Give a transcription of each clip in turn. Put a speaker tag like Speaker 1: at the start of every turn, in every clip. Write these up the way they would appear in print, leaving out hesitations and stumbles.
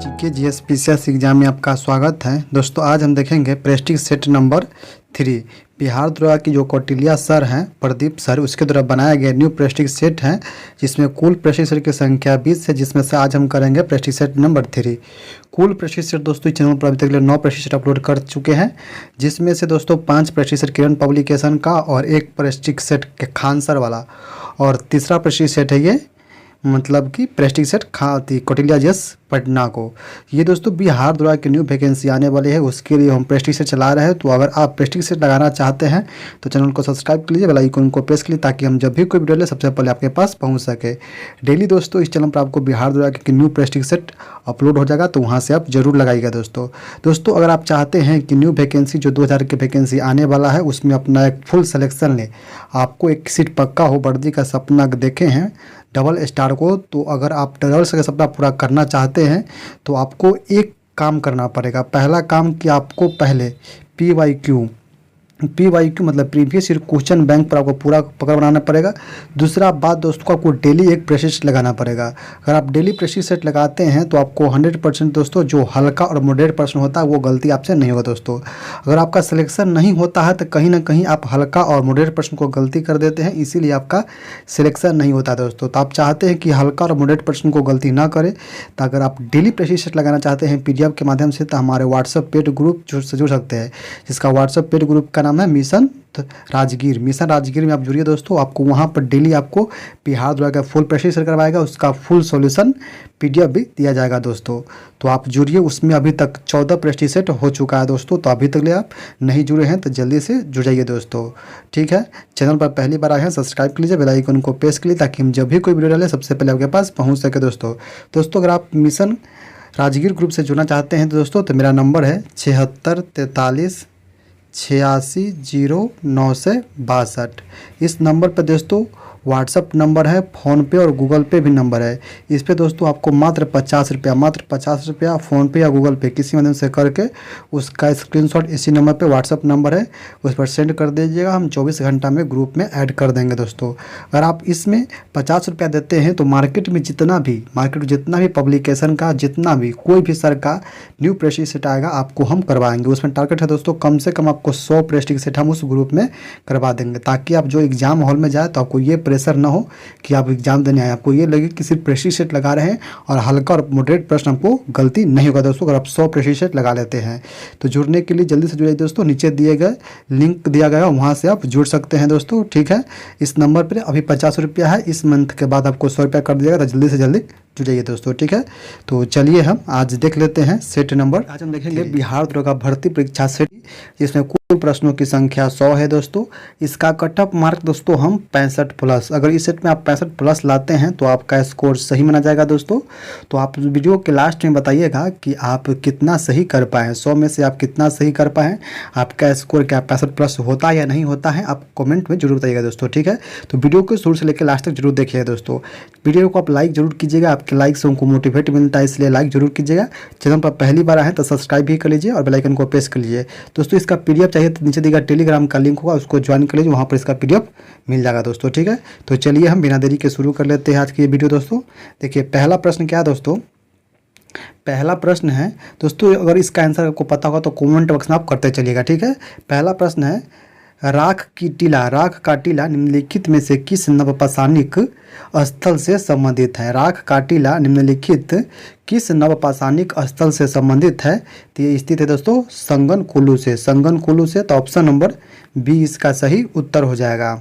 Speaker 1: GK GS PCS exam में आपका स्वागत है दोस्तों। आज हम देखेंगे प्रेस्टिज सेट नंबर 3 बिहार द्वारा की जो कौटिल्या सर हैं, प्रदीप सर, उसके द्वारा बनाया गया न्यू प्रेस्टिज सेट है, जिसमें कुल प्रेस्टिज सेट की संख्या 20 है, जिसमें से आज हम करेंगे प्रेस्टिज सेट नंबर 3। कुल प्रेस्टिज सेट दोस्तों इस चैनल पर अभी तक 9 प्रेस्टिज सेट अपलोड कर चुके हैं, जिसमें से दोस्तों 5 प्रेस्टिज सेट किरण पब्लिकेशन का और 1 प्रेस्टिज सेट के खान सर वाला, और तीसरा प्रेस्टिज सेट है ये मतलब कि prestige set Kautilya GS Patna को। ये दोस्तों बिहार द्वारा की न्यू वैकेंसी आने वाली है, उसके लिए हम प्रेस्टिज सेट चला रहे हैं। तो अगर आप प्रेस्टिज सेट लगाना चाहते हैं तो चैनल को सब्सक्राइब कर लीजिए, बेल आइकन को प्रेस कर लीजिए, ताकि हम जब भी कोई वीडियो ले सबसे पहले आपके पास पहुंच सके। डेली दोस्तों इस चैनल पर आपको बिहार द्वारा की न्यू प्रेस्टिज सेट अपलोड हो जाएगा, तो वहाँ से आप जरूर लगाइएगा दोस्तों। अगर आप चाहते हैं कि न्यू वैकेंसी जो 2000 की वैकेंसी आने वाला है उसमें अपना एक फुल सिलेक्शन ले, आपको एक सीट पक्का हो, वर्दी का सपना देखे हैं डबल स्टार को, तो अगर आप डबल का सपना पूरा करना चाहते हैं तो आपको एक काम करना पड़ेगा। पहला काम कि आपको पहले PYQ मतलब प्रीवियस ईयर क्वेश्चन बैंक पर आपको पूरा पकड़ बनाना पड़ेगा। दूसरा बात दोस्तों, आपको डेली एक प्रेस्टिज सेट लगाना पड़ेगा। अगर आप डेली प्रेस्टिज सेट लगाते हैं तो आपको 100% दोस्तों जो हल्का और मॉडरेट प्रश्न होता है वो गलती आपसे नहीं होगा दोस्तों। अगर आपका सिलेक्शन नहीं होता है तो कहीं ना कहीं आप हल्का और मॉडरेट प्रश्न को गलती कर देते हैं, इसीलिए आपका सिलेक्शन नहीं होता दोस्तों। तो आप चाहते हैं कि हल्का और मॉडरेट प्रश्न को गलती ना करें, तो अगर आप डेली प्रेस्टिज सेट लगाना चाहते हैं PDF के माध्यम से, तो हमारे व्हाट्सएप पेड ग्रुप से जुड़ सकते हैं, जिसका व्हाट्सएप पेड ग्रुप का नाम है मिशन राजगीर में आप जुड़िए दोस्तों। आपको वहाँ पर डेली आपको बिहार द्वारा का फुल प्रेस्टिज सेट करवाएगा, उसका फुल सॉल्यूशन PDF भी दिया जाएगा दोस्तों। तो आप जुड़िए, उसमें अभी तक 14 प्रेस्टिज सेट हो चुका है दोस्तों। तो अभी तक ले आप नहीं जुड़े हैं तो जल्दी से जुड़ जाइए दोस्तों, ठीक है। चैनल पर पहली बार आए हैं सब्सक्राइब कर लीजिए, बेल आइकन को प्रेस कर लीजिए, ताकि हम जब भी कोई वीडियो डालें सबसे पहले आपके पास पहुँच सके दोस्तों। अगर आप मिशन राजगीर ग्रुप से जुड़ना चाहते हैं तो दोस्तों तो मेरा नंबर है 7643 860962। इस नंबर पर दोस्तों व्हाट्सअप नंबर है, फ़ोनपे और गूगल पे भी नंबर है। इस पे दोस्तों आपको मात्र 50 रुपया फ़ोनपे या गूगल पे किसी माध्यम से करके उसका स्क्रीनशॉट इसी नंबर पे व्हाट्सअप नंबर है उस पर सेंड कर दीजिएगा। हम 24 घंटा में ग्रुप में ऐड कर देंगे दोस्तों। अगर आप इसमें 50 रुपया देते हैं तो मार्केट में जितना भी पब्लिकेशन का जितना भी कोई भी सर का न्यू प्रेस्टिज सेट आएगा आपको हम करवाएंगे। उसमें टारगेट है दोस्तों कम से कम आपको 100 प्रेस्टिज सेट हम उस ग्रुप में करवा देंगे, ताकि आप जो एग्जाम हॉल में जाए तो आपको ये प्रेशर ना हो कि आप एग्जाम देने आए, आपको ये लगे कि सिर्फ प्रेस्टिज सेट लगा रहे हैं और हल्का और मॉडरेट प्रश्न आपको गलती नहीं होगा दोस्तों। अगर आप 100 प्रेस्टिज सेट लगा लेते हैं तो जुड़ने के लिए जल्दी से जुड़िए दोस्तों, नीचे दिए गए लिंक दिया गया वहाँ से आप जुड़ सकते हैं दोस्तों, ठीक है। इस नंबर पर अभी 50 रुपया है, इस मंथ के बाद आपको 100 रुपया कर दिया जाएगा, तो जल्दी से जल्दी जुड़ जाइए दोस्तों, ठीक है। तो चलिए हम आज देख लेते हैं सेट नंबर। आज हम देखेंगे बिहार द्वारा भर्ती परीक्षा सेट, जिसमें कुल प्रश्नों की संख्या 100 है दोस्तों। इसका कट ऑफ मार्क दोस्तों हम 65+। अगर इस सेट में आप 65+ लाते हैं तो आपका स्कोर सही माना जाएगा दोस्तों। तो आप वीडियो के लास्ट में बताइएगा कि आप कितना सही कर पाए, 100 में से आप कितना सही कर पाए, आपका स्कोर क्या 65+ होता है या नहीं होता है, आप कमेंट में जरूर बताइएगा दोस्तों, ठीक है। तो वीडियो को शुरू से लेकर लास्ट तक जरूर देखिएगा दोस्तों। वीडियो को आप लाइक जरूर कीजिएगा, आपके लाइक से उनको मोटिवेट मिलता है, इसलिए लाइक जरूर कीजिएगा। चैनल पर पहली बार आए तो सब्सक्राइब भी कर लीजिए और बेल आइकन को प्रेस कर लीजिए दोस्तों। इसका PDF चाहिए तो नीचे दिया टेलीग्राम का लिंक होगा, उसको ज्वाइन कर लीजिए, वहाँ पर इसका PDF मिल जाएगा दोस्तों, ठीक है। तो चलिए हम बिना देरी के शुरू कर लेते हैं आज की ये वीडियो दोस्तों। देखिए पहला प्रश्न क्या है दोस्तों, पहला प्रश्न है दोस्तों, अगर इसका आंसर आपको पता होगा तो कमेंट बॉक्स में आप करते चलिएगा, ठीक है। पहला प्रश्न है, राख का टीला निम्नलिखित में से किस नवपाषाणिक स्थल से संबंधित है। राख का टीला निम्नलिखित किस नवपाषाणिक स्थल से संबंधित है। तो ये स्थित है दोस्तों संगनकुलू से। तो ऑप्शन नंबर बी इसका सही उत्तर हो जाएगा।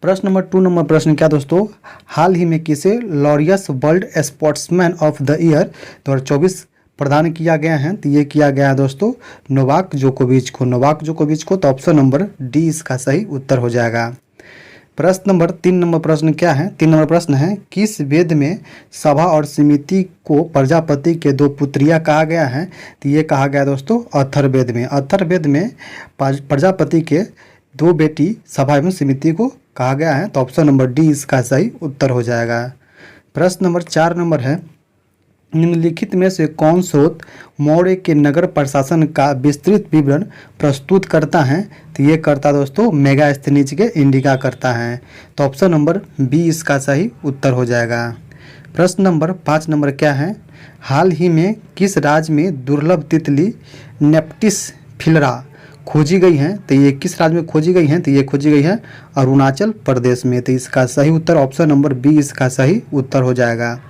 Speaker 1: प्रश्न नंबर 2 नंबर प्रश्न क्या दोस्तों, हाल ही में किसे Laureus world sportsman of the year 2024 प्रदान किया गया है। तो ये किया गया है दोस्तों नोवाक जोकोविच को। तो ऑप्शन नंबर डी इसका सही उत्तर हो जाएगा। प्रश्न नंबर 3 नंबर प्रश्न क्या है, 3 नंबर प्रश्न है, किस वेद में सभा और समिति को प्रजापति के 2 पुत्रियां कहा गया है। तो ये कहा गया दोस्तों अथर्ववेद में प्रजापति के 2 बेटी सभा एवं समिति को कहा गया है। तो ऑप्शन नंबर डी इसका सही उत्तर हो जाएगा। प्रश्न नंबर 4 नंबर है, निम्नलिखित में से कौन स्रोत मौर्य के नगर प्रशासन का विस्तृत विवरण प्रस्तुत करता है। तो ये करता दोस्तों मेगास्थनीज के इंडिका करता है। तो ऑप्शन नंबर बी इसका सही उत्तर हो जाएगा। प्रश्न नंबर 5 नंबर क्या है, हाल ही में किस राज्य में दुर्लभ तितली नेप्टिस फिलरा खोजी गई है? तो ये किस राज्य में खोजी गई है? तो ये खोजी गई है अरुणाचल प्रदेश में। तो इसका सही उत्तर ऑप्शन नंबर बी इसका सही उत्तर हो जाएगा।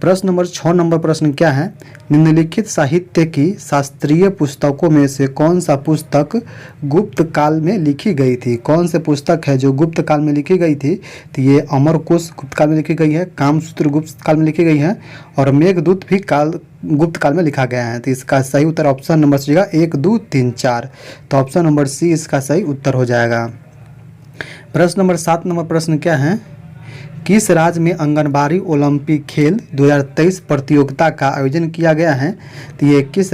Speaker 1: प्रश्न नंबर 6 नंबर प्रश्न क्या है, निम्नलिखित साहित्य की शास्त्रीय पुस्तकों में से कौन सा पुस्तक गुप्त काल में लिखी गई थी? कौन से पुस्तक है जो गुप्त काल में लिखी गई थी? तो ये अमरकोश गुप्त काल में लिखी गई है, कामसूत्र गुप्त काल में लिखी गई है और मेघदूत भी गुप्त काल में लिखा गया है। तो इसका सही उत्तर ऑप्शन नंबर सी 1 2 3 4। तो ऑप्शन नंबर सी इसका सही उत्तर हो जाएगा। प्रश्न नंबर 7 नंबर प्रश्न क्या है, किस राज्य में आंगनबाड़ी ओलंपिक खेल 2023 प्रतियोगिता का आयोजन किया गया है? तो ये किस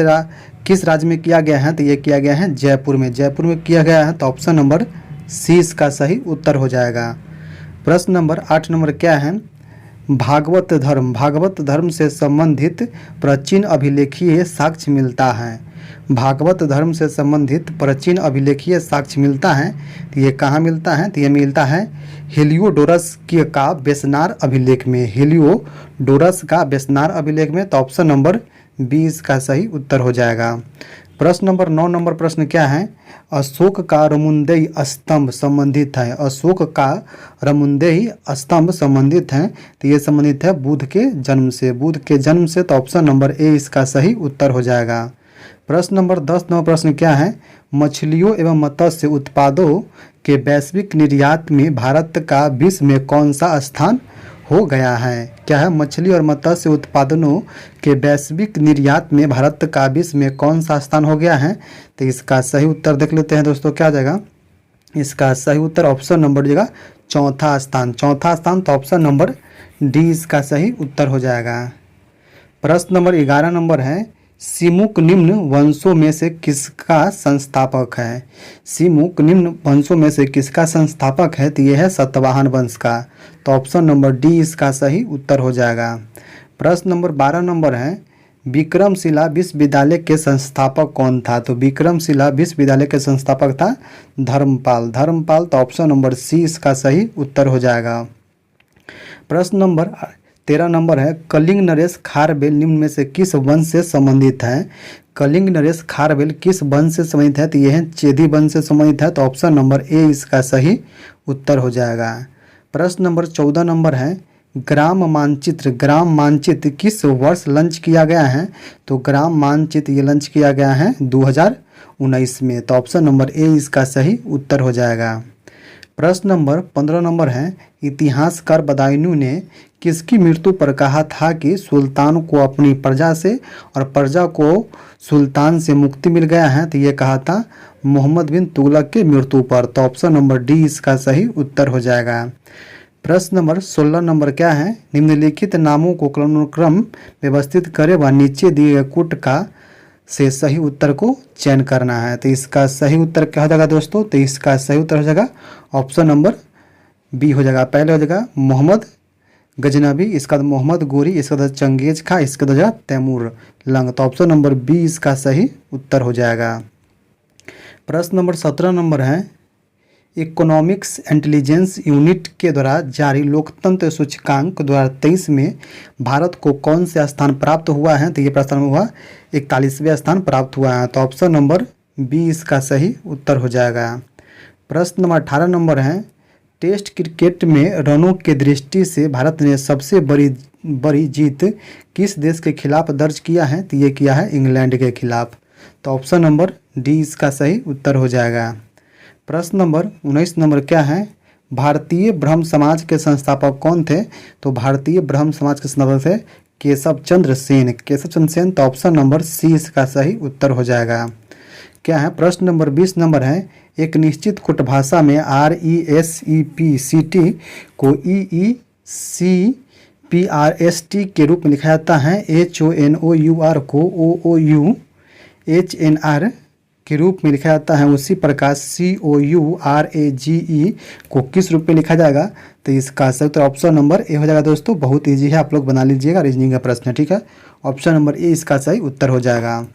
Speaker 1: राज्य में किया गया है? तो ये किया गया है जयपुर में। जयपुर में किया गया है। तो ऑप्शन नंबर सी इसका सही उत्तर हो जाएगा। प्रश्न नंबर 8 नंबर क्या है, भागवत धर्म से संबंधित प्राचीन अभिलेखीय साक्ष्य मिलता है। भागवत धर्म से संबंधित प्राचीन अभिलेखीय साक्ष्य मिलता है। तो ये कहाँ मिलता है? तो ये मिलता है हेलियोडोरस का बेसनार अभिलेख में। हेलियोडोरस का बेसनार अभिलेख में। तो ऑप्शन नंबर बी इसका सही उत्तर हो जाएगा। प्रश्न नंबर 9 नंबर प्रश्न क्या है, अशोक का रमुंदेई स्तंभ संबंधित है। अशोक का रमुंदेई स्तंभ संबंधित है। तो ये संबंधित है बुध के जन्म से। बुध के जन्म से। तो ऑप्शन नंबर ए इसका सही उत्तर हो जाएगा। प्रश्न नंबर 10 नंबर प्रश्न क्या है, मछलियों एवं मत्स्य उत्पादों के वैश्विक निर्यात में भारत का विश्व में कौन सा स्थान हो गया है? क्या है, मछली और मत्स्य उत्पादनों के वैश्विक निर्यात में भारत का विश्व में कौन सा स्थान हो गया है? तो इसका सही उत्तर देख लेते हैं दोस्तों, क्या आ जाएगा? इसका सही उत्तर ऑप्शन नंबर देगा चौथा स्थान। तो ऑप्शन नंबर डी इसका सही उत्तर हो जाएगा। प्रश्न नंबर 11 नंबर है, सिमुक निम्न वंशों में से किसका संस्थापक है? सिमुक निम्न वंशों में से किसका संस्थापक है? तो यह है सतवाहन वंश का। तो ऑप्शन नंबर डी इसका सही उत्तर हो जाएगा। प्रश्न नंबर 12 नंबर है, विक्रमशिला विश्वविद्यालय के संस्थापक कौन था? तो विक्रमशिला विश्वविद्यालय के संस्थापक था धर्मपाल। तो ऑप्शन नंबर सी इसका सही उत्तर हो जाएगा। प्रश्न नंबर 13 नंबर है, कलिंग नरेश खारवेल निम्न में से किस वंश से संबंधित है? कलिंग नरेश खारवेल किस वंश से संबंधित है? तो यह है चेदी वंश से संबंधित है। तो ऑप्शन नंबर ए इसका सही उत्तर हो जाएगा। प्रश्न नंबर 14 नंबर है, ग्राम मानचित्र किस वर्ष लॉन्च किया गया है? तो ग्राम मानचित्र ये लॉन्च किया गया है 2019 में। तो ऑप्शन नंबर ए इसका सही उत्तर हो जाएगा। प्रश्न नंबर 15 नंबर है, इतिहासकार बदायूं ने किसकी मृत्यु पर कहा था कि सुल्तान को अपनी प्रजा से और प्रजा को सुल्तान से मुक्ति मिल गया है? तो ये कहा था मोहम्मद बिन तुगलक के मृत्यु पर। तो ऑप्शन नंबर डी इसका सही उत्तर हो जाएगा। प्रश्न नंबर 16 नंबर क्या है, निम्नलिखित नामों को क्रम व्यवस्थित करें व नीचे दिए गए कूट का से सही उत्तर को चयन करना है। तो इसका सही उत्तर क्या हो जाएगा दोस्तों? तो इसका सही उत्तर हो जाएगा ऑप्शन नंबर बी हो जाएगा। पहले हो जाएगा मोहम्मद गजनबी, इसका मोहम्मद गोरी, इसका बाद चंगेज खा, इसका बाद तैमूर लंग। तो ऑप्शन नंबर बी इसका सही उत्तर हो जाएगा। प्रश्न नंबर 17 नंबर है, इकोनॉमिक्स इंटेलिजेंस यूनिट के द्वारा जारी लोकतंत्र सूचकांक 2023 में भारत को कौन से स्थान प्राप्त हुआ है? तो ये प्रश्न हुआ 41वें स्थान प्राप्त हुआ है। तो ऑप्शन नंबर बी इसका सही उत्तर हो जाएगा। प्रश्न नंबर 18 नंबर है, टेस्ट क्रिकेट में रनों के दृष्टि से भारत ने सबसे बड़ी जीत किस देश के खिलाफ दर्ज किया है? तो ये किया है इंग्लैंड के खिलाफ। तो ऑप्शन नंबर डी इसका सही उत्तर हो जाएगा। प्रश्न नंबर 19 नंबर क्या है, भारतीय ब्रह्म समाज के संस्थापक कौन थे? तो भारतीय ब्रह्म समाज के संस्थापक थे केशव चंद्र सेन। तो ऑप्शन नंबर सी इसका सही उत्तर हो जाएगा। क्या है, प्रश्न नंबर 20 नंबर है, एक निश्चित कुट भाषा में RESPCT को EECPRST के रूप में लिखा जाता है। HONOUR को OOUHNR के रूप में लिखा जाता है। उसी प्रकार COURAGE को किस रूप में लिखा जाएगा? तो इसका सही उत्तर ऑप्शन नंबर ए हो जाएगा दोस्तों। बहुत ईजी है, आप लोग बना लीजिएगा, रीजनिंग का प्रश्न है, ठीक है। ऑप्शन नंबर ए इसका सही उत्तर हो जाएगा।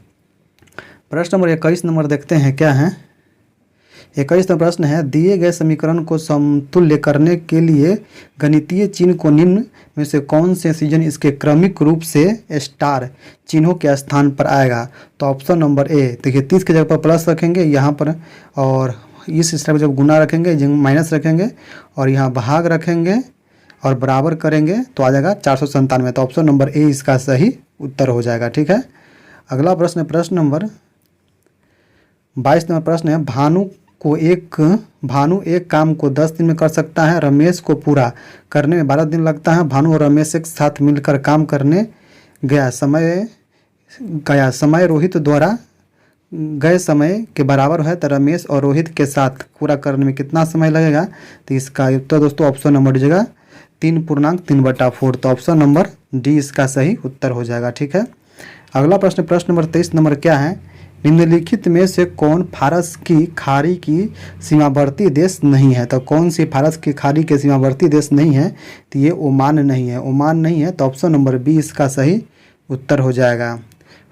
Speaker 1: प्रश्न नंबर 21 नंबर देखते हैं क्या है, 21वां प्रश्न है, दिए गए समीकरण को समतुल्य करने के लिए गणितीय चिन्ह को निम्न में से कौन से संयोजन इसके क्रमिक रूप से स्टार चिन्हों के स्थान पर आएगा? तो ऑप्शन नंबर ए, देखिए 30 की जगह पर प्लस रखेंगे यहाँ पर, और इस स्टार पर जब गुना रखेंगे माइनस रखेंगे, और यहाँ भाग रखेंगे और बराबर करेंगे तो आ जाएगा 497। तो ऑप्शन नंबर ए इसका सही उत्तर हो जाएगा। ठीक है, अगला प्रश्न, प्रश्न नंबर 22 नंबर प्रश्न है, भानु एक काम को 10 दिन में कर सकता है, रमेश को पूरा करने में 12 दिन लगता है। भानु और रमेश एक साथ मिलकर काम करने गया, समय रोहित द्वारा गए समय के बराबर है, तो रमेश और रोहित के साथ पूरा करने में कितना समय लगेगा? तो इसका उत्तर दोस्तों ऑप्शन नंबर डी जगह 3.3/4। तो ऑप्शन नंबर डी इसका सही उत्तर हो जाएगा। ठीक है, अगला प्रश्न, प्रश्न नंबर 23 नंबर क्या है, निम्नलिखित में से कौन फारस की खाड़ी की सीमावर्ती देश नहीं है? तो कौन सी फारस की खाड़ी के सीमावर्ती देश नहीं है? तो ये ओमान नहीं है। ओमान नहीं है तो ऑप्शन नंबर बी इसका सही उत्तर हो जाएगा।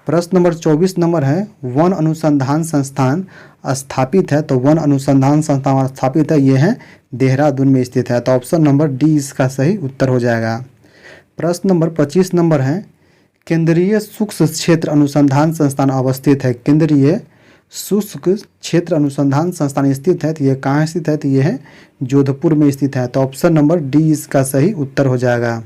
Speaker 1: प्रश्न नंबर 24 नंबर है, वन अनुसंधान संस्थान स्थापित है, तो वन अनुसंधान संस्थान स्थापित है, ये है देहरादून में स्थित है। तो ऑप्शन नंबर डी इसका सही उत्तर हो जाएगा। प्रश्न नंबर 25 नंबर है, केंद्रीय शुष्क क्षेत्र अनुसंधान संस्थान अवस्थित है। केंद्रीय शुष्क क्षेत्र अनुसंधान संस्थान स्थित है, तो ये कहाँ स्थित है? तो ये है जोधपुर में स्थित है। तो ऑप्शन नंबर डी इसका सही उत्तर हो जाएगा।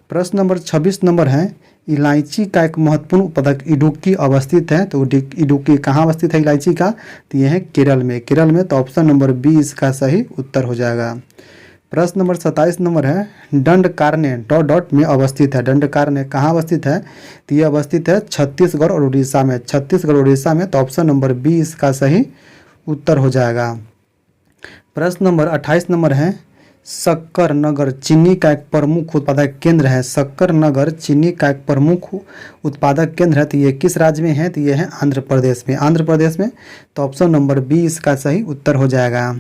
Speaker 1: प्रश्न नंबर 26 नंबर है, इलायची का एक महत्वपूर्ण उत्पादक इडुक्की अवस्थित है, तो इडुक्की कहाँ अवस्थित है इलायची का? तो ये है केरल में। तो ऑप्शन नंबर बी इसका सही उत्तर हो जाएगा। प्रश्न नंबर 27 नंबर है, दंडकारण्य डॉट डॉट में अवस्थित है। दंडकारण्य कहाँ अवस्थित है? तो ये अवस्थित है छत्तीसगढ़ और उड़ीसा में। छत्तीसगढ़ उड़ीसा में। तो ऑप्शन नंबर बी इसका सही उत्तर हो जाएगा। प्रश्न नंबर 28 नंबर है, शक्कर नगर चीनी का एक प्रमुख उत्पादक केंद्र है। शक्कर नगर चीनी का एक प्रमुख उत्पादक केंद्र है, तो ये किस राज्य में है? तो ये है आंध्र प्रदेश में। आंध्र प्रदेश में। तो ऑप्शन नंबर बी इसका सही उत्तर हो जाएगा।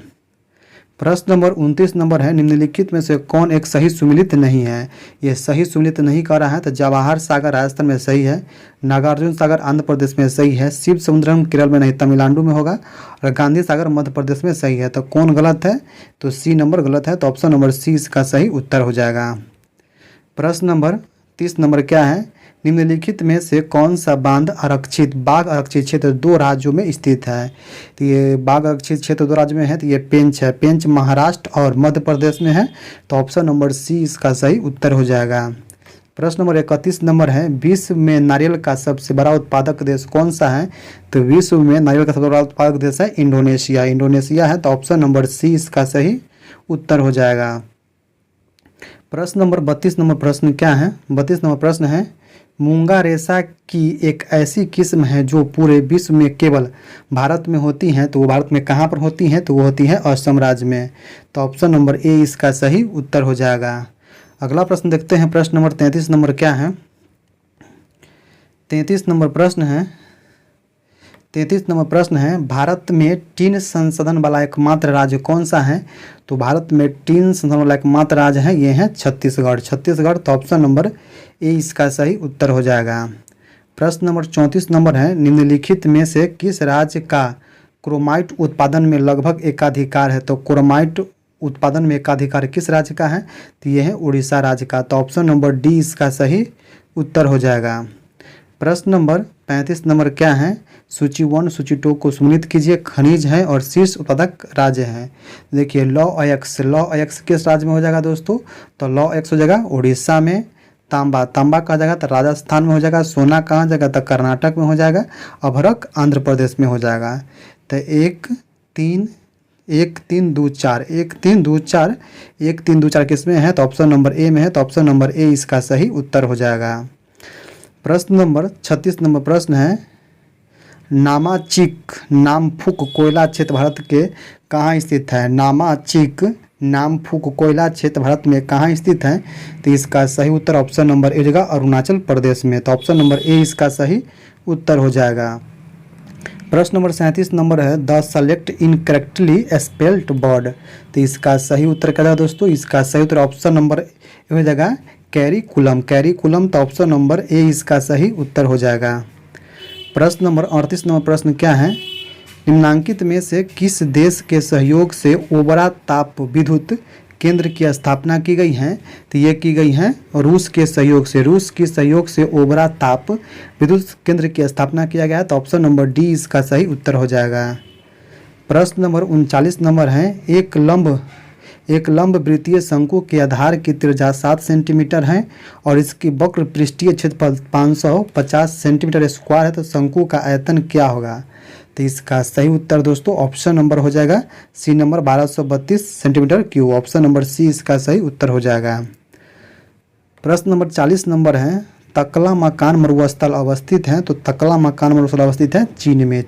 Speaker 1: प्रश्न नंबर 29 नंबर है, निम्नलिखित में से कौन एक सही सुमेलित नहीं है? ये सही सुमेलित नहीं कर रहा है, तो जवाहर सागर राजस्थान में सही है, नागार्जुन सागर आंध्र प्रदेश में सही है, शिव समुद्रम केरल में नहीं तमिलनाडु में होगा, और गांधी सागर मध्य प्रदेश में सही है। तो कौन गलत है? तो सी नंबर गलत है। तो ऑप्शन नंबर सी इसका सही उत्तर हो जाएगा। प्रश्न नंबर 30 नंबर क्या है, निम्नलिखित में से कौन सा बांध बाघ आरक्षित क्षेत्र 2 राज्यों में स्थित है? तो ये बाघ आरक्षित क्षेत्र 2 राज्यों में है, तो ये पेंच है। पेंच महाराष्ट्र और मध्य प्रदेश में है। तो ऑप्शन नंबर सी इसका सही उत्तर हो जाएगा। प्रश्न नंबर 31 नंबर है, विश्व में नारियल का सबसे बड़ा उत्पादक देश कौन सा है? तो विश्व में नारियल का सबसे बड़ा उत्पादक देश है इंडोनेशिया। इंडोनेशिया है। तो ऑप्शन नंबर सी इसका सही उत्तर हो जाएगा। प्रश्न नंबर 32 नंबर प्रश्न क्या है? 32 नंबर प्रश्न है, मूंगा रेशा की एक ऐसी किस्म है जो पूरे विश्व में केवल भारत में होती हैं, तो वो भारत में कहाँ पर होती हैं? तो वो होती है असम राज्य में। तो ऑप्शन नंबर ए इसका सही उत्तर हो जाएगा। अगला प्रश्न देखते हैं। प्रश्न नंबर 33 नंबर क्या है? 33 नंबर प्रश्न है, 33 नंबर प्रश्न है, भारत में टीन संसाधन वाला एकमात्र राज्य कौन सा है? तो भारत में टीन संसाधन वाला एकमात्र राज्य है, ये है छत्तीसगढ़। तो ऑप्शन नंबर ए इसका सही उत्तर हो जाएगा। प्रश्न नंबर 34 नंबर है, निम्नलिखित में से किस राज्य का क्रोमाइट उत्पादन में लगभग एकाधिकार है? तो क्रोमाइट उत्पादन में एकाधिकार किस राज्य का है? तो ये है उड़ीसा राज्य का। तो ऑप्शन नंबर डी इसका सही उत्तर हो जाएगा। प्रश्न नंबर 35 नंबर क्या है? सूची 1 सूची 2 को सम्मिलित कीजिए। खनिज है और शीर्ष उत्पादक राज्य है। देखिए लौ अयस्क किस राज्य में हो जाएगा दोस्तों? तो लौ अयस्क हो जाएगा उड़ीसा में। तांबा कहाँ जाएगा? तो राजस्थान में हो जाएगा। सोना कहाँ जाएगा? तो कर्नाटक में हो जाएगा। अभ्रक आंध्र प्रदेश में हो जाएगा। तो 1 3 2 4 किस में है? तो ऑप्शन नंबर ए में है। तो ऑप्शन नंबर ए इसका सही उत्तर हो जाएगा। प्रश्न नंबर 36 नंबर प्रश्न है, नामाचिक नामफुक कोयला क्षेत्र भारत के कहाँ स्थित है? नामाचिक नामफुक कोयला क्षेत्र भारत में कहाँ स्थित है? तो इसका सही उत्तर ऑप्शन नंबर ए जगह अरुणाचल प्रदेश में। तो ऑप्शन नंबर ए इसका सही उत्तर हो जाएगा। प्रश्न नंबर 37 नंबर है, the select incorrectly spelled word. तो इसका सही उत्तर क्या है दोस्तों? इसका सही उत्तर ऑप्शन नंबर ए हो जाएगा कैरिकुलम। तो ऑप्शन नंबर ए इसका सही उत्तर हो जाएगा। प्रश्न नंबर 38 नंबर प्रश्न क्या है? निम्नांकित में से किस देश के सहयोग से ओबरा ताप विद्युत केंद्र की स्थापना की गई है? तो ये की गई है रूस के सहयोग से। रूस के सहयोग से ओबरा ताप विद्युत केंद्र की स्थापना किया गया। तो ऑप्शन नंबर डी इसका सही उत्तर हो जाएगा। प्रश्न नंबर 39 नंबर है, एक लंब वृत्तीय शंकु के आधार की त्रिज्या 7 सेंटीमीटर है और इसकी वक्र पृष्ठीय क्षेत्रफल 550 सेंटीमीटर स्क्वायर है। तो शंकु का आयतन क्या होगा? तो इसका सही उत्तर दोस्तों ऑप्शन नंबर हो जाएगा C number 1232 centimetre cube. Option number C इसका सही उत्तर हो जाएगा। प्रश्न नंबर 40 नंबर है, तकला मकान मरुस्थल अवस्थित है। तो तकला मकान मरुस्थल अवस्थित है चीन में।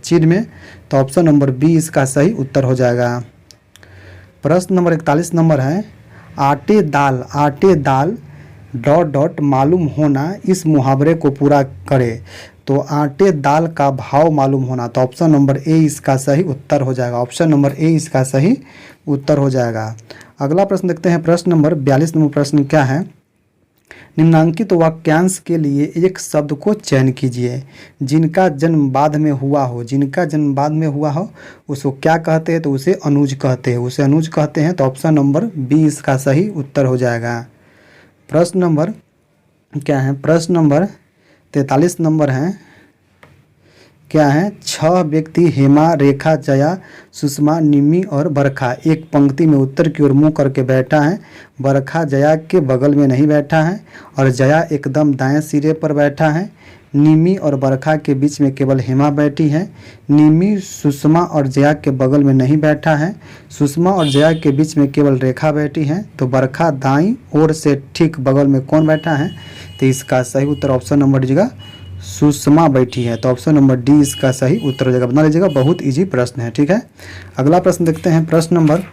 Speaker 1: तो ऑप्शन नंबर बी इसका सही उत्तर हो जाएगा। प्रश्न नंबर 41 नंबर है, आटे दाल ... मालूम होना इस मुहावरे को पूरा करे। तो आटे दाल का भाव मालूम होना। तो ऑप्शन नंबर ए इसका सही उत्तर हो जाएगा। ऑप्शन नंबर ए इसका सही उत्तर हो जाएगा। अगला प्रश्न देखते हैं। प्रश्न नंबर 42 नंबर प्रश्न क्या है, निम्नांकित वाक्यांश के लिए एक शब्द को चयन कीजिए जिनका जन्म बाद में हुआ हो। उसको क्या कहते हैं? तो उसे अनुज कहते हैं। तो ऑप्शन नंबर बी इसका सही उत्तर हो जाएगा। प्रश्न नंबर क्या है, प्रश्न नंबर 43 नंबर है, क्या है, 6 व्यक्ति हेमा, रेखा, जया, सुषमा, निम्मी और बरखा एक पंक्ति में उत्तर की ओर मुंह करके बैठा है। बरखा जया के बगल में नहीं बैठा है और जया एकदम दाएं सिरे पर बैठा है। निम्मी और बरखा के बीच में केवल हेमा बैठी है। निम्मी सुषमा और जया के बगल में नहीं बैठा है। सुषमा और जया के बीच में केवल रेखा बैठी है। तो बरखा दाईं ओर से ठीक बगल में कौन बैठा है? तो इसका सही उत्तर ऑप्शन नंबर दीजिएगा सुषमा बैठी है। तो ऑप्शन नंबर डी इसका सही उत्तर हो जाएगा। बना लीजिएगा, बहुत इजी प्रश्न है। ठीक है, अगला प्रश्न देखते हैं। प्रश्न नंबर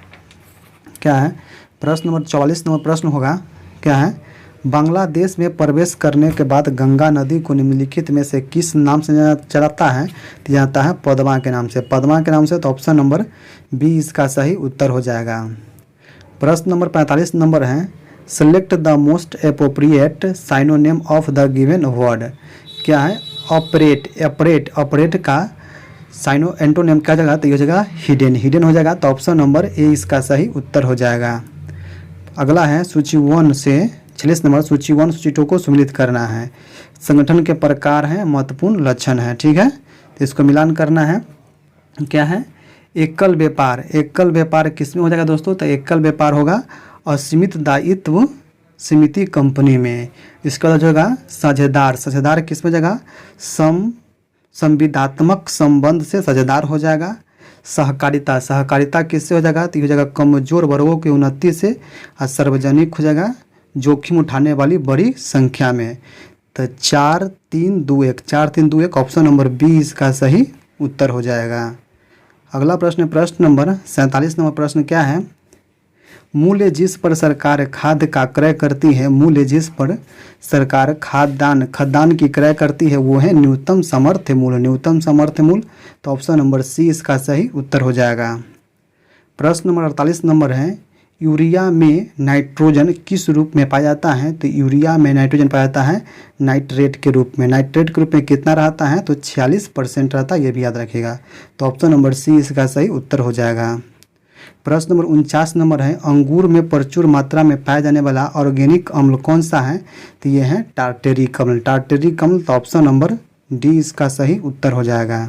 Speaker 1: क्या है, प्रश्न नंबर 44 नंबर प्रश्न होगा, क्या है, बांग्लादेश में प्रवेश करने के बाद गंगा नदी को निम्नलिखित में से किस नाम से जाता है? तो जाता है पद्मा के नाम से। तो ऑप्शन नंबर बी इसका सही उत्तर हो जाएगा। प्रश्न नंबर 45 नंबर है, select the most appropriate synonym of the given word. क्या है, ऑपरेट का साइनो एंटोनिम क्या जगह? तो ये जगह हिडन हो जाएगा। तो ऑप्शन नंबर ए इसका सही उत्तर हो जाएगा। अगला है सूची 1 से 46 नंबर, सूची 1 सूची 2 को सम्मिलित करना है। संगठन के प्रकार हैं, महत्वपूर्ण लक्षण है। ठीक है, तो इसको मिलान करना है। क्या है, एकल व्यापार किस में हो जाएगा दोस्तों? तो एकल व्यापार होगा असीमित दायित्व समिति कंपनी में। इसका बाद होगा साझेदार किस में जगह? संविदात्मक संबंध से साझेदार हो जाएगा। सहकारिता किससे हो जाएगा? तो ये हो जाएगा कमजोर वर्गों की उन्नति से। और सार्वजनिक हो जाएगा जोखिम उठाने वाली बड़ी संख्या में। तो 4-3-2-1 ऑप्शन नंबर बी इसका सही उत्तर हो जाएगा। अगला प्रश्न नंबर 47 नंबर प्रश्न क्या है, मूल्य जिस पर सरकार खाद्य का क्रय करती है, मूल्य जिस पर सरकार खाद्यान्न की क्रय करती है वो है न्यूनतम समर्थ्य मूल्य। तो ऑप्शन नंबर सी इसका सही उत्तर हो जाएगा। प्रश्न नंबर 48 नंबर है, यूरिया में नाइट्रोजन किस रूप में पाया जाता है? तो यूरिया में नाइट्रोजन पाया जाता है नाइट्रेट के रूप में। कितना रहता है? तो 46% रहता है, ये भी याद रखिएगा। तो ऑप्शन नंबर सी इसका सही उत्तर हो जाएगा। प्रश्न नंबर 49 नंबर है, अंगूर में प्रचुर मात्रा में पाया जाने वाला ऑर्गेनिक अम्ल कौन सा है? तो ये है टार्टेरिक अम्ल। तो ऑप्शन नंबर डी इसका सही उत्तर हो जाएगा।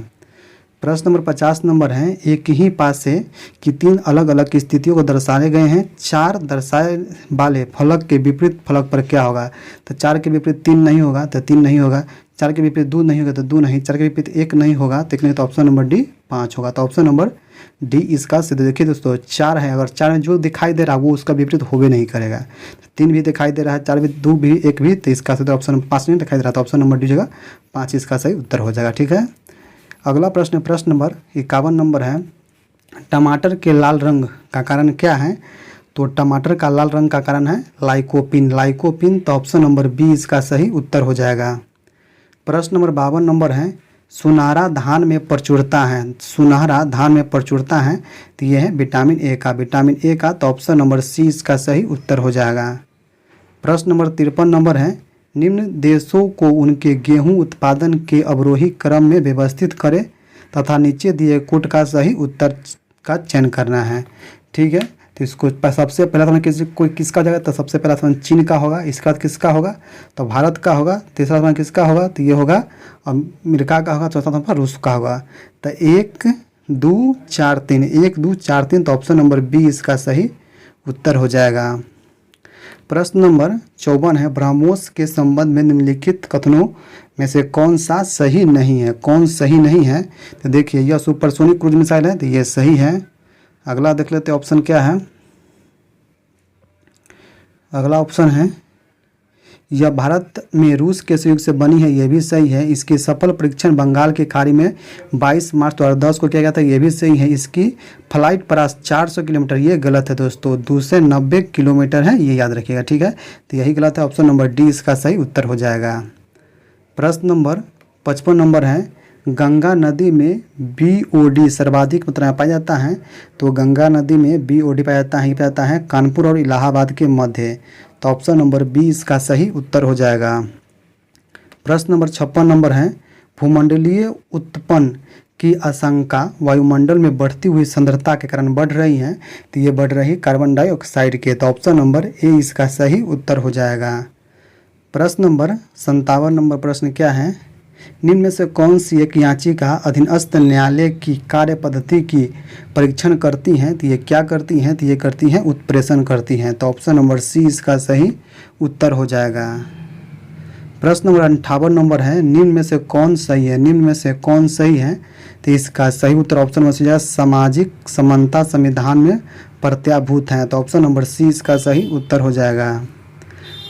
Speaker 1: प्रश्न नंबर 50 नंबर है, एक ही पासे की 3 अलग अलग स्थितियों को दर्शाए गए हैं। 4 दर्शाए वाले फलक के विपरीत फलक पर क्या होगा? तो 4 के विपरीत 3 नहीं होगा, तो 3 नहीं होगा। 4 के विपरीत 2 नहीं होगा, तो 2 नहीं। 4 के विपरीत 1 नहीं होगा, तो ऑप्शन नंबर डी 5 होगा। तो ऑप्शन नंबर डी इसका सिद्ध। देखिए दोस्तों, 4 है, अगर 4 में जो दिखाई दे रहा है वो उसका विपरीत होवे नहीं करेगा। 3 भी दिखाई दे रहा है, 4 भी, 2 भी, 1 भी, तो इसका सिद्ध ऑप्शन 5 नहीं दिखाई दे रहा, तो ऑप्शन नंबर डी जगह 5 इसका सही उत्तर हो जाएगा। ठीक है, अगला प्रश्न नंबर 51 नंबर है, टमाटर के लाल रंग का कारण क्या है? तो टमाटर का लाल रंग का कारण है लाइकोपिन। तो ऑप्शन नंबर बी इसका सही उत्तर हो जाएगा। प्रश्न नंबर 52 नंबर है, सुनहरा धान में प्रचुरता है। तो यह है विटामिन ए का। तो ऑप्शन नंबर सी इसका सही उत्तर हो जाएगा। प्रश्न नंबर 53 नंबर है, निम्न देशों को उनके गेहूं उत्पादन के अवरोही क्रम में व्यवस्थित करें। तथा नीचे दिए कोड का सही उत्तर का चयन करना है। ठीक है, तो इसको सबसे पहला समय कोई किसका हो जाएगा, तो सबसे पहला समय चीन का होगा, इसका बाद किसका होगा तो भारत का होगा, तीसरा समय किसका होगा तो ये होगा अमेरिका का होगा, चौथा समय रूस का होगा। तो 1 2 4 3 1 2 4 3, तो ऑप्शन नंबर बी इसका सही उत्तर हो जाएगा। प्रश्न नंबर 54 है, ब्रह्मोस के संबंध में निम्नलिखित कथनों में से कौन सा सही नहीं है, कौन सही नहीं है। तो देखिए यह सुपरसोनिक क्रूज मिसाइल है, तो ये सही है। अगला देख लेते हैं ऑप्शन क्या है। अगला ऑप्शन है, यह भारत में रूस के सहयोग से बनी है, यह भी सही है। इसकी सफल परीक्षण बंगाल की खाड़ी में 22 मार्च 2010 को किया गया था, यह भी सही है। इसकी फ्लाइट परास 400 किलोमीटर, ये गलत है दोस्तों, 290 किलोमीटर है, ये याद रखिएगा। ठीक है, तो यही गलत है, ऑप्शन नंबर डी इसका सही उत्तर हो जाएगा। प्रश्न नंबर 55 नंबर है, गंगा नदी में BOD सर्वाधिक मात्रा में पाया जाता है। तो गंगा नदी में BOD पाया जाता है, ये पाया जाता है कानपुर और इलाहाबाद के मध्य, तो ऑप्शन नंबर बी इसका सही उत्तर हो जाएगा। प्रश्न नंबर 56 नंबर है, भूमंडलीय उत्पन्न की आशंका वायुमंडल में बढ़ती हुई सांद्रता के कारण बढ़ रही है, तो ये बढ़ रही कार्बन डाइऑक्साइड के, तो ऑप्शन नंबर ए इसका सही उत्तर हो जाएगा। प्रश्न नंबर 57 नंबर प्रश्न क्या है, निम्न में से कौन सी एक याचिका अधीनस्थ न्यायालय की कार्य पद्धति की परीक्षण करती हैं, तो ये क्या करती हैं, तो ये करती हैं उत्प्रेषण करती हैं, तो ऑप्शन नंबर सी इसका सही उत्तर हो जाएगा। प्रश्न नंबर 58 नंबर है, निम्न में से कौन सही है, निम्न में से कौन सही है, तो इसका सही उत्तर ऑप्शन नंबर सी, सामाजिक समानता संविधान में प्रत्याभूत है, तो ऑप्शन नंबर सी इसका सही उत्तर हो जाएगा।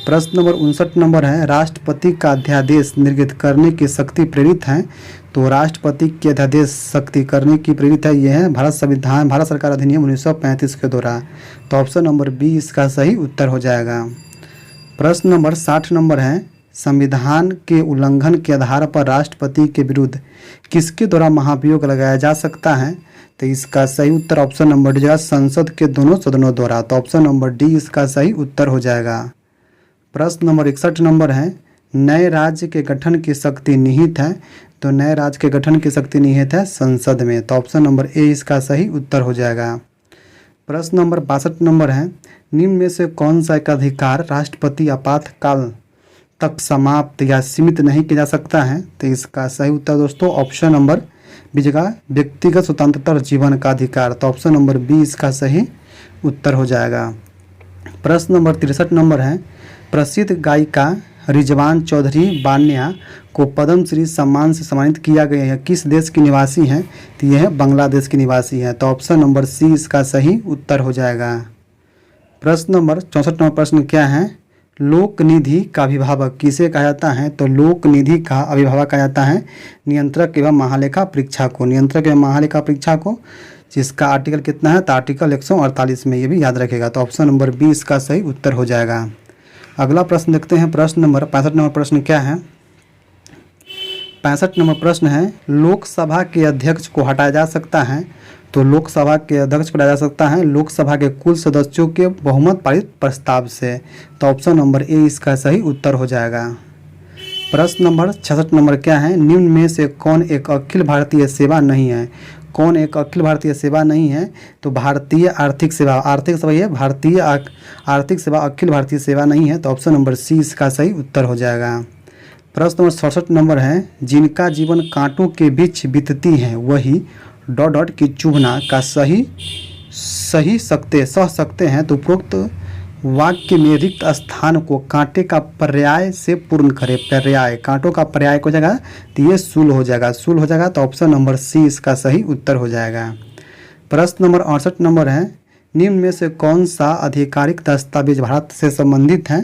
Speaker 1: प्रश्न नंबर 59 नंबर है, राष्ट्रपति का अध्यादेश निर्गत करने की शक्ति प्रेरित है। तो राष्ट्रपति के अध्यादेश शक्ति करने की प्रेरित है, यह है भारत सरकार अधिनियम 1935 के द्वारा, तो ऑप्शन नंबर बी इसका सही उत्तर हो जाएगा। प्रश्न नंबर 60 नंबर है, संविधान के उल्लंघन के आधार पर राष्ट्रपति के विरुद्ध किसके द्वारा महाभियोग लगाया जा सकता है, तो इसका सही उत्तर ऑप्शन नंबर डी, संसद के दोनों सदनों द्वारा, तो ऑप्शन नंबर डी इसका सही उत्तर हो जाएगा। प्रश्न नंबर 61 नंबर है, नए राज्य के गठन की शक्ति निहित है। तो नए राज्य के गठन की शक्ति निहित है संसद में, तो ऑप्शन नंबर ए इसका सही उत्तर हो जाएगा। प्रश्न नंबर 62 नंबर है, निम्न में से कौन सा एक अधिकार राष्ट्रपति आपातकाल तक समाप्त या सीमित नहीं किया जा सकता है, तो इसका सही उत्तर दोस्तों ऑप्शन नंबर बी जगह व्यक्तिगत स्वतंत्रता और जीवन का अधिकार, तो ऑप्शन नंबर बी इसका सही उत्तर हो जाएगा। प्रश्न नंबर 63 नंबर है, प्रसिद्ध गायिका रिजवान चौधरी बान्या को पद्मश्री सम्मान से सम्मानित किया गया है, किस देश की निवासी हैं, तो यह है बांग्लादेश की निवासी है, तो ऑप्शन नंबर सी इसका सही उत्तर हो जाएगा। प्रश्न नंबर 64 नंबर प्रश्न क्या है, लोक निधि का अभिभावक किसे कहा जाता है, तो लोक निधि का अभिभावक कहा जाता है नियंत्रक एवं महालेखा परीक्षा को, नियंत्रक एवं महालेखा परीक्षा को, जिसका आर्टिकल कितना है, तो आर्टिकल 148 में, ये भी याद रखेगा, तो ऑप्शन नंबर बी इसका सही उत्तर हो जाएगा। अगला प्रश्न देखते हैं, प्रश्न नंबर 65 नंबर प्रश्न क्या है। 65 नंबर प्रश्न है, लोकसभा के अध्यक्ष को हटाया जा सकता है। तो लोकसभा के अध्यक्ष को हटाया जा सकता है लोकसभा के कुल सदस्यों के बहुमत पारित प्रस्ताव से, तो ऑप्शन नंबर ए इसका सही उत्तर हो जाएगा। प्रश्न नंबर 66 नंबर क्या है, निम्न में से कौन एक अखिल भारतीय सेवा नहीं है, कौन एक अखिल भारतीय सेवा नहीं है, तो भारतीय आर्थिक सेवा, आर्थिक सेवा ये भारतीय आर्थिक सेवा अखिल भारतीय सेवा नहीं है, तो ऑप्शन नंबर सी इसका सही उत्तर हो जाएगा। प्रश्न नंबर 67 नंबर है, जिनका जीवन कांटों के बीच बीतती है वही ... की चुभना का सह सकते हैं, तो उपरोक्त वाक्य में रिक्त स्थान को कांटे का पर्याय से पूर्ण करें। पर्याय, कांटों का पर्याय हो जाएगा, तो ये शूल हो जाएगा, शूल हो जाएगा, तो ऑप्शन नंबर सी इसका सही उत्तर हो जाएगा। प्रश्न नंबर 68 नंबर है, निम्न में से कौन सा आधिकारिक दस्तावेज भारत से संबंधित है,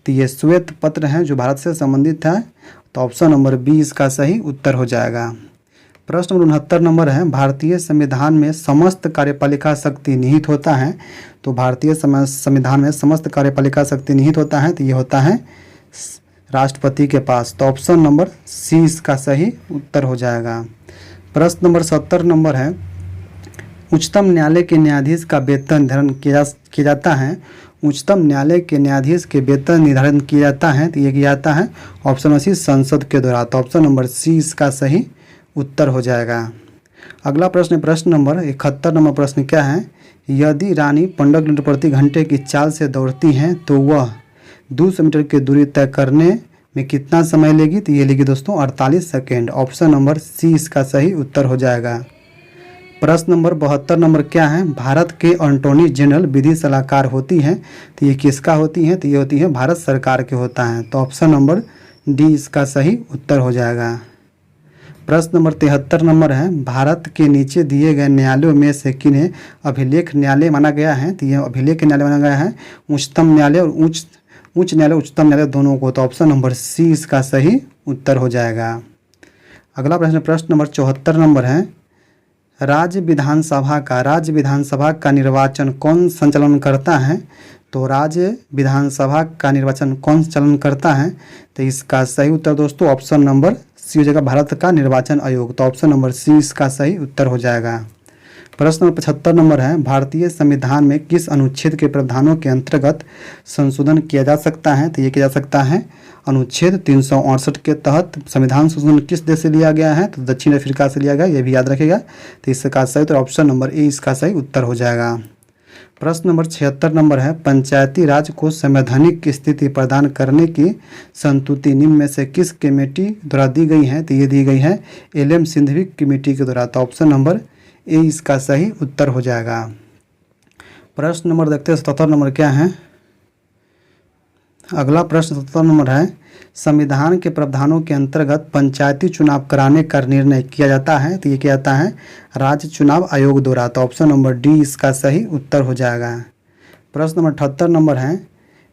Speaker 1: तो ये श्वेत पत्र हैं जो भारत से संबंधित है, तो ऑप्शन नंबर बी इसका सही उत्तर हो जाएगा। प्रश्न नंबर 69 नंबर है, भारतीय संविधान में समस्त कार्यपालिका शक्ति निहित होता है। तो भारतीय संविधान में समस्त कार्यपालिका शक्ति निहित होता है, तो ये होता है राष्ट्रपति के पास, तो ऑप्शन नंबर सी इसका सही उत्तर हो जाएगा। प्रश्न नंबर 70 नंबर है, उच्चतम न्यायालय के न्यायाधीश का वेतन निर्धारण किया जाता है। उच्चतम न्यायालय के न्यायाधीश के वेतन निर्धारण किया जाता है, तो ये किया जाता है ऑप्शन नंबर सी संसद के द्वारा, तो ऑप्शन नंबर सी इसका सही उत्तर हो जाएगा। अगला प्रश्न, प्रश्न नंबर 71 नंबर प्रश्न क्या है, यदि रानी 15 किलोमीटर प्रति घंटे की चाल से दौड़ती हैं तो वह 200 मीटर की दूरी तय करने में कितना समय लेगी? तो ये लेगी दोस्तों 48 सेकेंड। ऑप्शन नंबर सी इसका सही उत्तर हो जाएगा। प्रश्न नंबर 72 नंबर क्या है, भारत के अटॉर्नी जनरल विधि सलाहकार होती हैं, तो ये किसका होती हैं? तो ये होती है भारत सरकार के होता है। तो ऑप्शन नंबर डी इसका सही उत्तर हो जाएगा। प्रश्न नंबर 73 नंबर है, भारत के नीचे दिए गए न्यायालयों में से किन्हें अभिलेख न्यायालय माना गया है? तो ये अभिलेख न्यायालय माना गया है उच्चतम न्यायालय और उच्च न्यायालय, उच्चतम न्यायालय दोनों को। तो ऑप्शन नंबर सी इसका सही उत्तर हो जाएगा। अगला प्रश्न, प्रश्न नंबर 74 नंबर है, राज्य विधानसभा का निर्वाचन कौन संचालन करता है? तो राज्य विधानसभा का निर्वाचन कौन संचालन करता है? तो इसका सही उत्तर दोस्तों ऑप्शन नंबर सी हो जाएगा, भारत का निर्वाचन आयोग। तो ऑप्शन नंबर सी इसका सही उत्तर हो जाएगा। प्रश्न नंबर 75 नंबर है, भारतीय संविधान में किस अनुच्छेद के प्रावधानों के अंतर्गत संशोधन किया जा सकता है? तो ये किया जा सकता है अनुच्छेद 368 के तहत। संविधान संशोधन किस देश से लिया गया है? तो दक्षिण अफ्रीका से लिया गया, ये भी याद रखेगा। तो इसका सही उत्तर ऑप्शन नंबर ए इसका सही उत्तर हो जाएगा। प्रश्न नंबर 76 नंबर है, पंचायती राज को संवैधानिक स्थिति प्रदान करने की संस्तुति निम्न में से किस कमेटी द्वारा दी गई है? तो ये दी गई है एल.एम. सिंघवी कमेटी के द्वारा। तो ऑप्शन नंबर ए इसका सही उत्तर हो जाएगा। प्रश्न नंबर देखते हैं 77 नंबर क्या है। अगला प्रश्न 77 नंबर है, संविधान के प्रावधानों के अंतर्गत पंचायती चुनाव कराने का निर्णय किया जाता है? तो ये किया जाता है राज्य चुनाव आयोग द्वारा। तो ऑप्शन नंबर डी इसका सही उत्तर हो जाएगा। प्रश्न नंबर 78 नंबर है,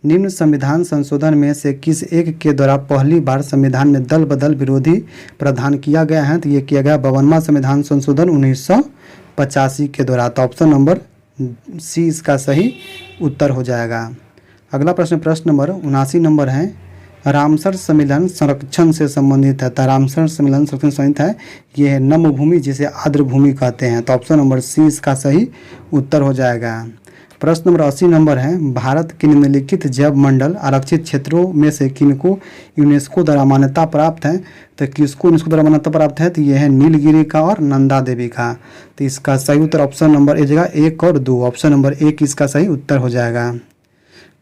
Speaker 1: निम्न संविधान संशोधन में से किस एक के द्वारा पहली बार संविधान में दल बदल विरोधी प्रावधान किया गया है? तो ये किया गया 52वां संविधान संशोधन 1985 के द्वारा। तो ऑप्शन नंबर सी इसका सही उत्तर हो जाएगा। अगला प्रश्न, प्रश्न नंबर 79 नंबर है, रामसर सम्मेलन संरक्षण से संबंधित है। तो रामसर सम्मेलन संरक्षण से संबंधित है, ये है नम भूमि जिसे आर्द्र भूमि कहते हैं। तो ऑप्शन नंबर सी इसका सही उत्तर हो जाएगा। प्रश्न नंबर 80 नंबर है, भारत के निम्नलिखित जैव मंडल आरक्षित क्षेत्रों में से किनको यूनेस्को द्वारा मान्यता प्राप्त है? तो किसको यूनेस्को द्वारा मान्यता प्राप्त है? तो यह है नीलगिरी का और नंदा देवी का। तो इसका सही उत्तर ऑप्शन नंबर ए जगह 1 और 2, ऑप्शन नंबर 1 इसका सही उत्तर हो जाएगा।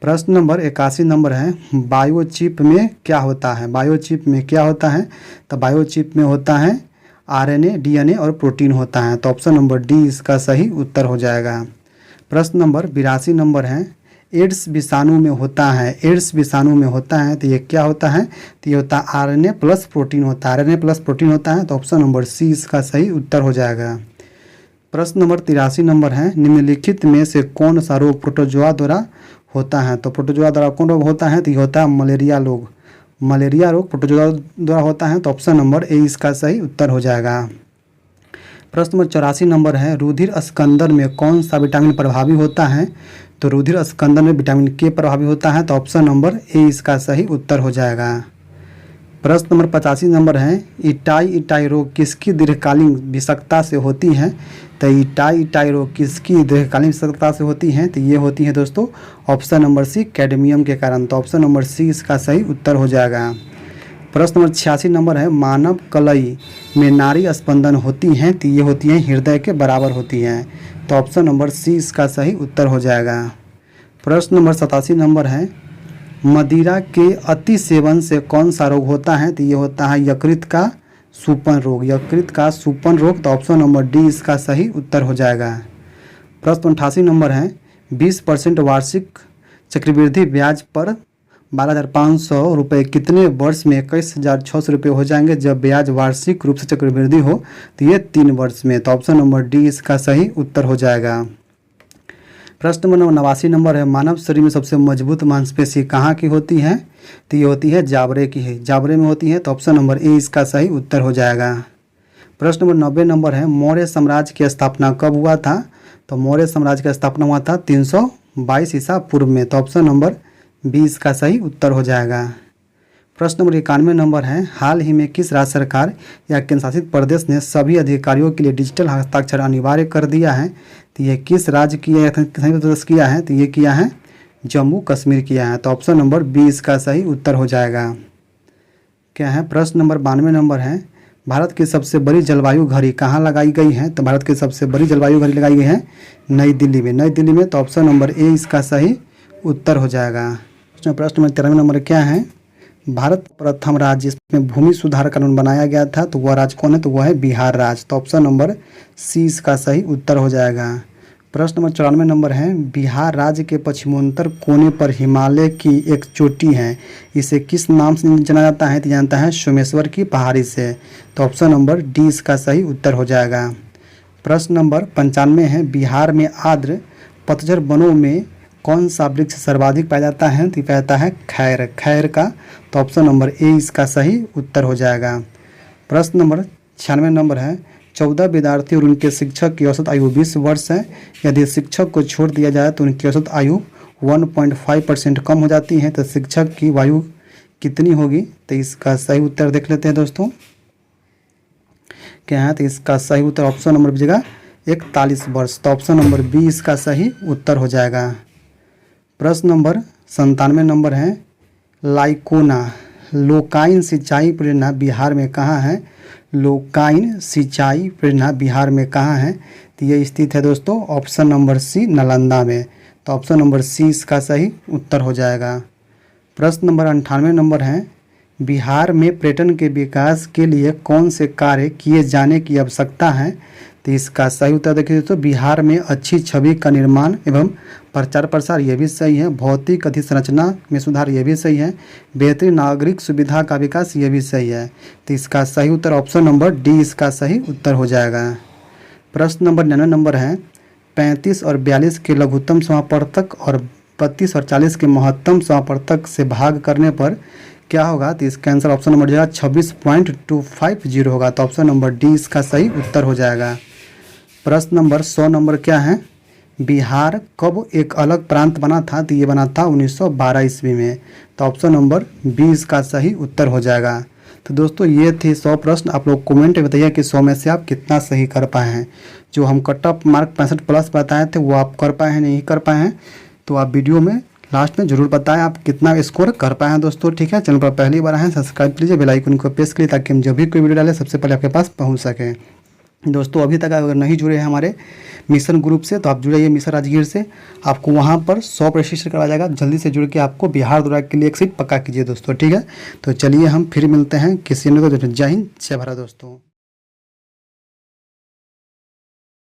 Speaker 1: प्रश्न नंबर 81 नंबर है, बायोचिप में क्या होता है? बायोचिप में क्या होता है? तो बायोचिप में होता है आरएनए, डीएनए और प्रोटीन होता है। तो ऑप्शन नंबर डी इसका सही उत्तर हो जाएगा। प्रश्न नंबर 82 नंबर है, एड्स विषाणु में होता है, एड्स विषाणु में होता है तो ये क्या होता है? तो ये होता है आरएनए प्लस प्रोटीन होता है, आरएनए प्लस प्रोटीन होता है। तो ऑप्शन नंबर सी इसका सही उत्तर हो जाएगा। प्रश्न नंबर 83 नंबर है, निम्नलिखित में से कौन सा रोग प्रोटोजोआ द्वारा होता है? तो प्रोटोजोआ द्वारा कौन रोग होता है? तो ये होता है मलेरिया रोग, मलेरिया रोग प्रोटोजोआ द्वारा होता है। तो ऑप्शन नंबर ए इसका सही उत्तर हो जाएगा। प्रश्न नंबर 84 नंबर है, रुधिर स्कंदन में कौन सा विटामिन प्रभावी होता है? तो रुधिर स्कंदन में विटामिन के प्रभावी होता है। तो ऑप्शन नंबर ए इसका सही उत्तर हो जाएगा। प्रश्न नंबर 85 नंबर है, इटाई रोग किसकी दीर्घकालीन विषाक्तता से होती है? तो इटाई रोग किसकी दीर्घकालीन विषाक्तता से होती है? तो ये होती है दोस्तों ऑप्शन नंबर सी कैडमियम के कारण। तो ऑप्शन नंबर सी इसका सही उत्तर हो जाएगा। प्रश्न नंबर 86 नंबर है, मानव कलई में नाड़ी स्पंदन होती हैं? तो ये होती हैं हृदय के बराबर होती हैं। तो ऑप्शन नंबर सी इसका सही उत्तर हो जाएगा। प्रश्न नंबर 87 नंबर है, मदिरा के अति सेवन से कौन सा रोग होता है? तो ये होता है यकृत का सूपन रोग, यकृत का सूपन रोग। तो ऑप्शन नंबर डी इसका सही उत्तर हो जाएगा। प्रश्न 88 नंबर है, 20% वार्षिक चक्रवृद्धि ब्याज पर 12,500 रुपये कितने वर्ष में 21,600 रुपये हो जाएंगे जब ब्याज वार्षिक रूप से चक्रवृद्धि हो? तो ये 3 वर्ष में। तो ऑप्शन नंबर डी इसका सही उत्तर हो जाएगा। प्रश्न नंबर 89 नंबर है, मानव शरीर में सबसे मजबूत मांसपेशी कहाँ की होती है? तो ये होती है जावरे की है, जावरे में होती है। तो ऑप्शन नंबर ए इसका सही उत्तर हो जाएगा। प्रश्न नंबर 90 नंबर है, मौर्य साम्राज्य की स्थापना कब हुआ था? तो मौर्य साम्राज्य की स्थापना हुआ था 322 ईसा पूर्व में। तो ऑप्शन नंबर बी इसका सही उत्तर हो जाएगा। प्रश्न नंबर 91 नंबर है, हाल ही में किस राज्य सरकार या केंद्र शासित प्रदेश ने सभी अधिकारियों के लिए डिजिटल हस्ताक्षर अनिवार्य कर दिया है? तो ये किस राज्य किया है? तो ये किया है जम्मू कश्मीर किया है। तो ऑप्शन नंबर बी इसका सही उत्तर हो जाएगा। क्या है? प्रश्न नंबर 92 नंबर है, भारत की सबसे बड़ी जलवायु घड़ी कहाँ लगाई गई है? तो भारत की सबसे बड़ी जलवायु घड़ी लगाई गई है नई दिल्ली में। नई दिल्ली में, तो ऑप्शन नंबर ए इसका सही उत्तर हो जाएगा। प्रश्न नंबर 93 नंबर क्या है? भारत प्रथम राज्य जिसमें भूमि सुधार कानून बनाया गया था, तो वह राज्य कौन है? तो वह है बिहार राज्य। तो ऑप्शन नंबर सी इसका सही उत्तर हो जाएगा। प्रश्न नंबर 94 नंबर है, बिहार राज्य के पश्चिमोत्तर कोने पर हिमालय की एक चोटी है, इसे किस नाम से जाना जाता है? तो जानता है सोमेश्वर की पहाड़ी से। तो ऑप्शन नंबर डी इसका सही उत्तर हो जाएगा। प्रश्न नंबर 95 है, बिहार में आर्द्र पतझड़ वनों में कौन सा वृक्ष सर्वाधिक पाया जाता है? तो पाया जाता है खैर, खैर का। तो ऑप्शन नंबर ए इसका सही उत्तर हो जाएगा। प्रश्न नंबर 96 नंबर है, 14 विद्यार्थी और उनके शिक्षक की औसत आयु 20 वर्ष है। यदि शिक्षक को छोड़ दिया जाए तो उनकी औसत आयु 1.5% कम हो जाती है, तो शिक्षक की आयु कितनी होगी? तो इसका सही उत्तर देख लेते हैं दोस्तों क्या है। तो इसका सही उत्तर ऑप्शन नंबर बचेगा 41 वर्ष। तो ऑप्शन नंबर बी इसका सही उत्तर हो जाएगा। प्रश्न नंबर 97 नंबर है, लाइकोना लोकाइन सिंचाई परियोजना बिहार में कहाँ है? लोकाइन सिंचाई परियोजना बिहार में कहाँ है? तो ये स्थित है दोस्तों ऑप्शन नंबर सी नालंदा में। तो ऑप्शन नंबर सी इसका सही उत्तर हो जाएगा। प्रश्न नंबर 98 नंबर है, बिहार में पर्यटन के विकास के लिए कौन से कार्य किए जाने की आवश्यकता है? तो इसका सही उत्तर देखिए दोस्तों, बिहार में अच्छी छवि का निर्माण एवं प्रचार प्रसार, ये भी सही है। भौतिक अधिसंरचना में सुधार, ये भी सही है। बेहतरीन नागरिक सुविधा का विकास, ये भी सही है। तो इसका सही उत्तर ऑप्शन नंबर डी इसका सही उत्तर हो जाएगा। प्रश्न नंबर 99 नंबर है, 35 और 42 के लघुत्तम समापवर्तक और 32 और 40 के महत्तम समापवर्तक से भाग करने पर क्या होगा? तो इसका आंसर ऑप्शन नंबर 26.250 होगा। तो ऑप्शन नंबर डी इसका सही उत्तर हो जाएगा। प्रश्न नंबर 100 नंबर क्या है, बिहार कब एक अलग प्रांत बना था? तो ये बना था 1912 ईस्वी में। तो ऑप्शन नंबर बी इसका सही उत्तर हो जाएगा। तो दोस्तों ये थे 100 प्रश्न। आप लोग कमेंट में बताइए कि 100 में से आप कितना सही कर पाए हैं। जो हम कट ऑफ मार्क 65 प्लस बताए थे वो आप कर पाए हैं नहीं कर पाए हैं, तो आप वीडियो में लास्ट में जरूर बताएं आप कितना स्कोर कर पाए हैं दोस्तों। ठीक है, चैनल पर पहली बार आए हैं सब्सक्राइब कीजिए, बेल आइकन को प्रेस करिए ताकि हम जब भी कोई वीडियो डालें सबसे पहले आपके पास पहुंच सकें। दोस्तों अभी तक अगर नहीं जुड़े हैं हमारे मिशन ग्रुप से तो आप जुड़िए मिशन राजगीर से, आपको वहां पर 100 रजिस्टर करा जाएगा। जल्दी से जुड़ के आपको बिहार दौरा के लिए एक सीट पक्का कीजिए दोस्तों। ठीक है, तो चलिए हम फिर मिलते हैं किसी ने। जय हिंद जय भारत दोस्तों।